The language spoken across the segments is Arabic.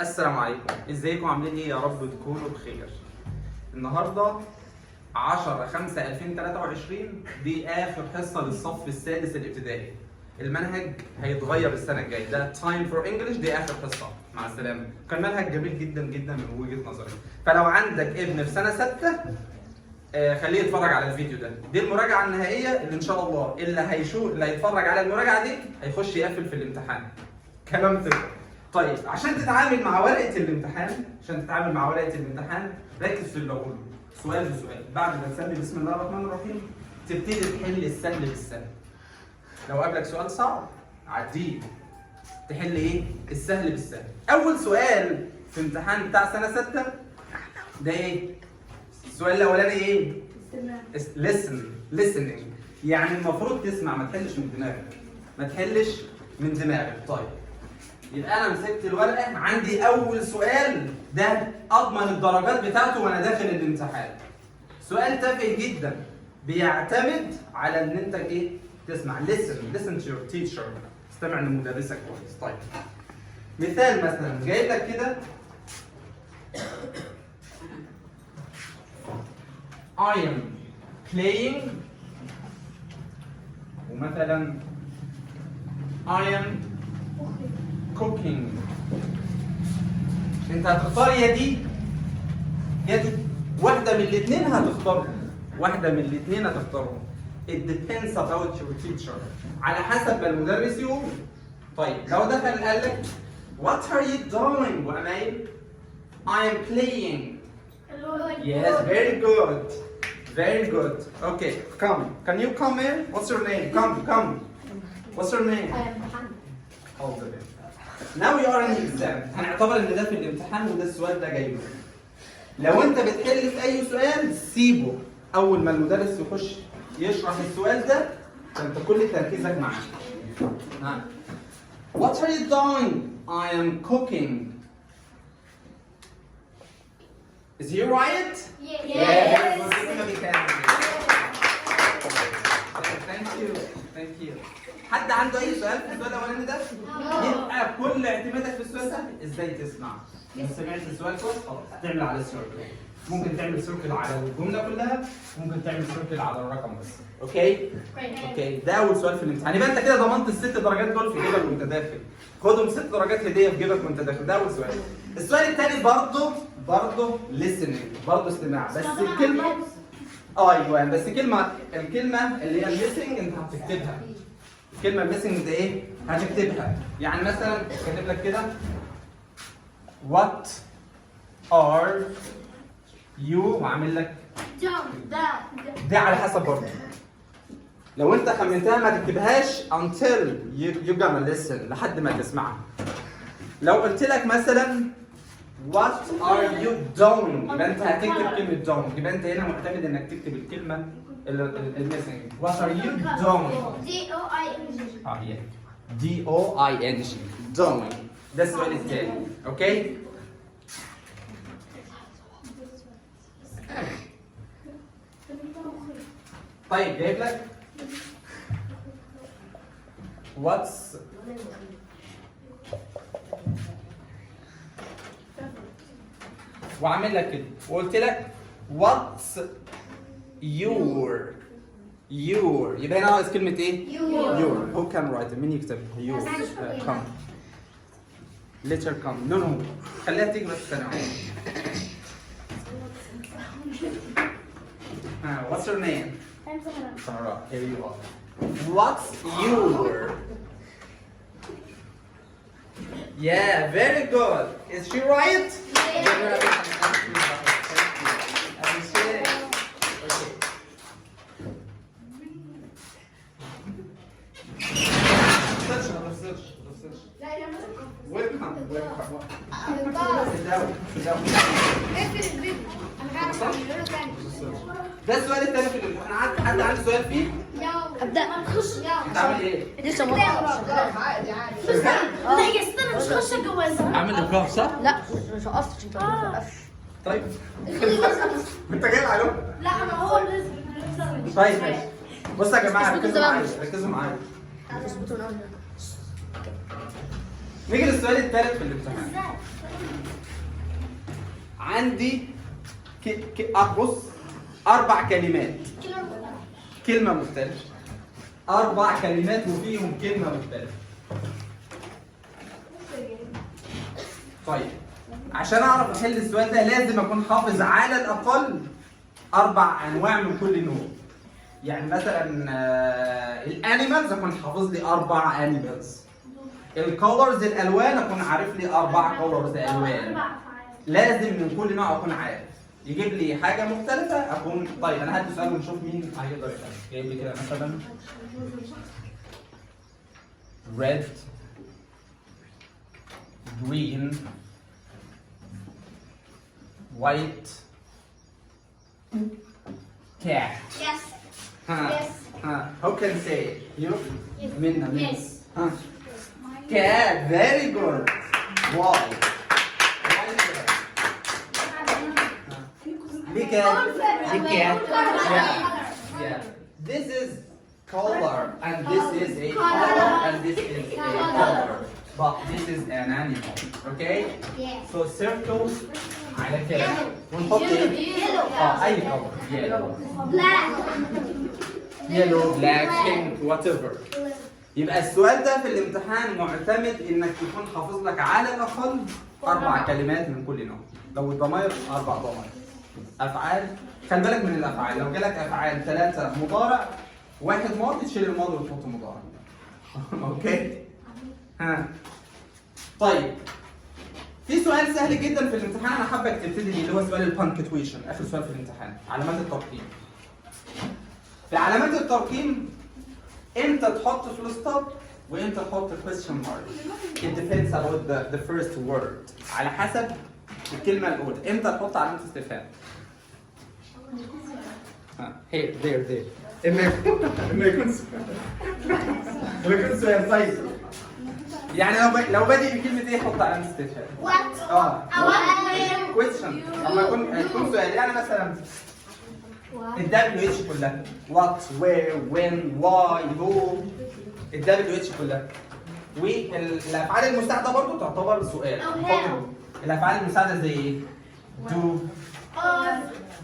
السلام عليكم، ازيكم عاملين ايه؟ يا رب تكونوا بخير. النهارده 10/5/2023 دي اخر حصه للصف السادس الابتدائي. المنهج هيتغير السنه الجايه، ده تايم فور انجلش، دي اخر حصه، مع السلامه. كان منهج جميل جدا جدا من وجهه نظري، فلو عندك ابن في سنه 6 خليه يتفرج على الفيديو ده. دي المراجعه النهائيه اللي ان شاء الله اللي هيتفرج على المراجعه دي هيخش يقفل في الامتحان. كلام تاني. طيب عشان تتعامل مع ورقه الامتحان، ركز في اللي بقوله سؤال بسؤال. بعد ما تسمي بسم الله الرحمن الرحيم تبتدي تحل السهل بالسهل. لو قابلك سؤال صعب عديه، تحل ايه؟ السهل بالسهل. اول سؤال في امتحان بتاع سنه 6 ده ايه؟ السؤال الاولاني ايه؟ listening. يعني المفروض تسمع، ما تحلش من دماغك. طيب يبقى انا مسكت الورقه، عندي اول سؤال ده اضمن الدرجات بتاعته وانا داخل الامتحان. سؤال تافه جدا بيعتمد على ان انت ايه؟ تسمع. listen to your teacher. استمع لمدرسك كويس. طيب مثال مثلا جايب لك كده I am playing، ومثلا I am cooking. انت هتختار يا دي واحدة من الاثنين هتختارهم. It depends about your teacher، على حسب ما المدرس يقول. طيب لو دخل قال لك What are you doing؟ وأنا قايل I am playing. Yes, very good. Okay, come. Can you come in? What's your name? Come. What's your name? I am Muhammad. Hold it in. Now you are in the exam. هنعتبر ان ده في الامتحان وده السؤال ده جاي له. لو انت بتحل في اي سؤال سيبه، اول ما المدرس يخش يشرح السؤال ده فانت كل تركيزك معاه. What are you doing? I am cooking. Is he right? Yes. Thank you. حد عنده اي سؤال في السؤال الاولاني ده؟ يبقى كل اعتمادك في السؤال ده ازاي تسمع. لو سمعت السؤال كويس خلاص تعمل عليه سيركل. ممكن تعمل سيركل على الجمله كلها، ممكن تعمل سيركل على الرقم بس. اوكي؟ ده اول سؤال في الامتحان. يبقى انت كده ضمنت ال6 درجات دول في جيبك وانت داخل. خدهم 6 درجات هديه في جيبك وانت داخل. ده اول سؤال. السؤال الثاني برضه listening، برضه استماع، بس الكلمه ايوه، بس الكلمه اللي هي missing انت هتكتبها. الكلمه missing ده ايه؟ هتكتبها. يعني مثلا كاتب لك كده What are you، وعامل لك ده على حسب برضه. لو انت خمنتها ما تكتبهاش until you gonna listen، لحد ما تسمعها. لو قلت لك مثلا What are you doing؟ يبقى انت هتكتب كلمة doing، يبقى انت هنا معتمد انك تكتب الكلمة الميسنج. What are you doing؟ D-O-I-N-G doing. ده السؤال الثاني. اوكي؟ طيب جايب لك What's وعامل لك كده وقلت لك What's your يبقى هنا ناقص كلمة ايه؟ your. Who can write it؟ مين يكتب؟ your. come. letter come. no خليها تيجي بس ثانية. What's your name؟ Sarah. Here you are. What's your? Yeah, very good. Is she right? Welcome. ده السؤال الثاني في الامتحان. حد عنده سؤال فيه؟ ابدا نخش. هتعمل ايه؟ لسه ما استنى مش هخش اتجوزها. اعمل ايقاف صح؟ لا مش وقفتش، انت ما توقفش. طيب انت جاي عليهم؟ لا انا هو اللي طيب ماشي. بصوا يا جماعه ركزوا معايا. نيجي للسؤال الثالث في الامتحان. عندي بص 4 كلمات، كلمة مختلفة، 4 كلمات وفيهم كلمة مختلفة. طيب عشان اعرف احل السؤال ده لازم اكون حافظ على الاقل 4 انواع من كل نوع. يعني مثلا الانيمالز اكون حافظ لي 4 انيمالز. الكولرز الالوان اكون عارف لي 4 كولرز الوان. لازم من كل نوع اكون عارف. يجيب لي حاجه مختلفه اكون طيب انا هدي سؤال ونشوف مين هيقدر يحل. جايب لي كده مثلا red green white cat. Yes. Yes. How can say it? You? Yes. Minna. Yes. Cat. Very good. Why? Because yeah. This is color and this is a color and this is a color. But this is an animal. Okay? Yes. So circle على كده ونحط ايه؟ اي color. Yellow. Black. Yellow, black, pink, whatever. يبقى السؤال ده في الامتحان معتمد انك تكون حافظ لك على الاقل 4 كلمات من كل نوع. لو الضمائر 4 ضمائر. افعال خلي بالك من الافعال، لو جالك افعال 3 مضارع 1 ماضي تشيل الماضي وتحط مضارع. اوكي؟ ها طيب في سؤال سهل جدا في الامتحان انا حابك تبتدي بيه اللي هو سؤال البانكتويشن، اخر سؤال في الامتحان، علامات الترقيم. في علامات الترقيم امتى تحط فول ستوب وامتى تحط question mark. It depends about the first word. على حسب الكلمة الأولى، امتى تحط علامة استفهام؟ here there. إما يكون سؤال طيب. يعني لو بادئ بكلمة ايه حط علامة استفهام؟ What? question. أما يكون سؤال يعني مثلا ال WH كلها what where when why who ال WH كلها. والافعال المساعده برضو تعتبر سؤال. الافعال المساعده زي ايه؟ do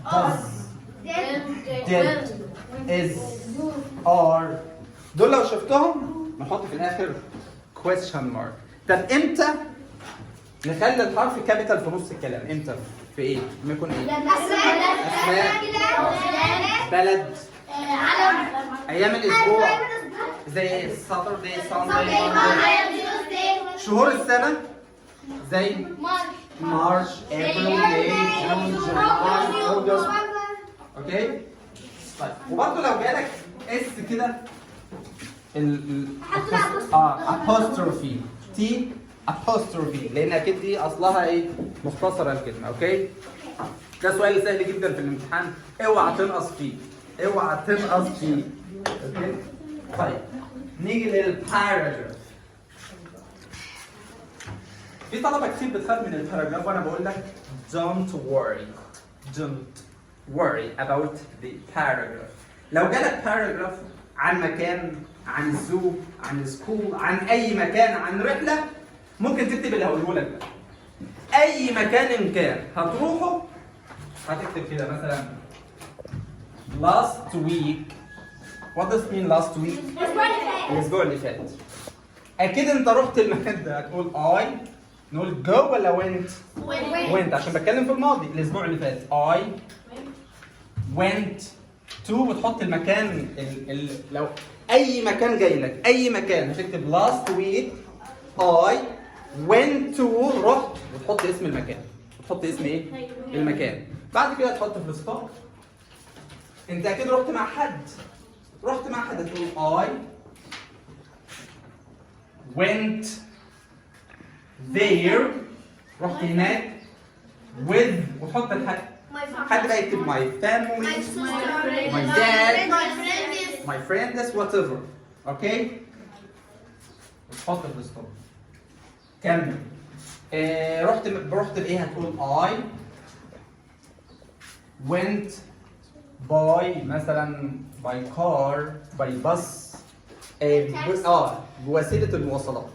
does did is are. دول لو شفتهم نحط في الاخر question mark. طب امتى نخلي الحرف كابيتال في نص الكلام؟ امتى؟ في ايه؟ ما يكون ايه؟ بلد، ايام الاسبوع زي Saturday Sunday Monday. شهور السنه زي March April May June July August. اوكي؟ طيب وبرضه لو جالك اس كده apostrophe تي apostrophe لان اكيد دي اصلها ايه؟ مختصره الكلمه. اوكي؟ ده سؤال سهل جدا في الامتحان، اوعى تنقص فيه. اوعى تنقص فيه. اوكي؟ طيب نيجي للباراجراف. في طلبه كتير بتخاف من الباراجراف وانا بقول لك don't worry about the paragraph. لو جالك باراجراف عن مكان، عن الزو، عن السكول، عن اي مكان، عن رحله، ممكن تكتب اللي هقوله لك ده. اي مكان إن كان هتروحه هتكتب كده مثلا last week. What does it mean last week؟ الاسبوع اللي فات. اكيد انت رحت المكان ده هتقول I. نقول go ولا went؟ went عشان بتكلم في الماضي. الاسبوع اللي فات I went to وتحط المكان لو اي مكان جاي لك اي مكان هتكتب last week I went to رحت وتحط اسم المكان. وتحط اسم ايه؟ المكان. بعد كده تحط في الستوب. انت اكيد رحت مع حد. هتقول I went there. رحت هناك with وتحط الحد. حد بقى يكتب my family, my dad, my friends, whatever. اوكي؟ وتحط في الستوب. كمل. رحت بايه؟ هتقول I went by مثلا by car by bus بوسيلة المواصلات.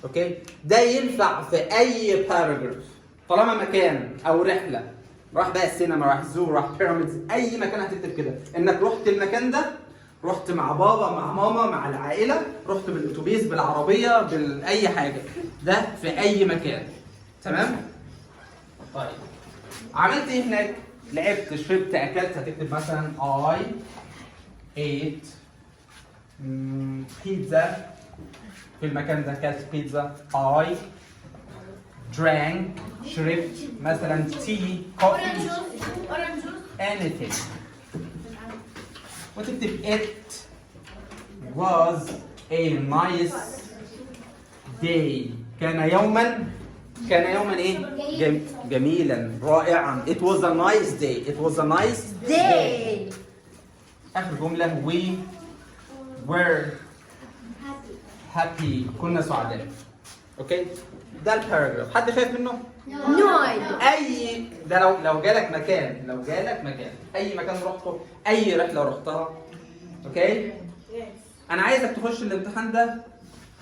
اوكي؟ ده ينفع في اي باراجراف. طالما مكان او رحله، راح بقى السينما، راح الزو، راح بيراميدز، اي مكان هتكتب كده انك رحت المكان ده، رحت مع بابا مع ماما مع العائله، رحت بالاتوبيس بالعربيه باي حاجه، ده في اي مكان. تمام؟ طيب عملت ايه هناك؟ لعبت، شربت، اكلت، هتكتب مثلا I ate بيتزا، في المكان ده اكلت بيتزا. I drank، شربت مثلا tea coffee anything. وتكتب it was a nice day، كان يوما ايه؟ جميلا، رائعا. It was a nice day. It was a nice day. آخر جملة we were happy، كنا سعداء. اوكي؟ ده الباراجراف. حد خايف منه؟ No. اي ده لو جالك مكان، اي مكان رحته، اي رحله رحتها. اوكي؟ انا عايزك تخش الامتحان ده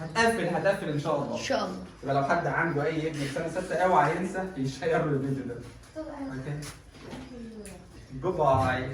هتقفل ان شاء الله. إن شاء الله. يبقى لو حد عنده اي ابن في سنه 6 اوعى ينسى يشير الفيديو ده. اوكي؟ جود باي.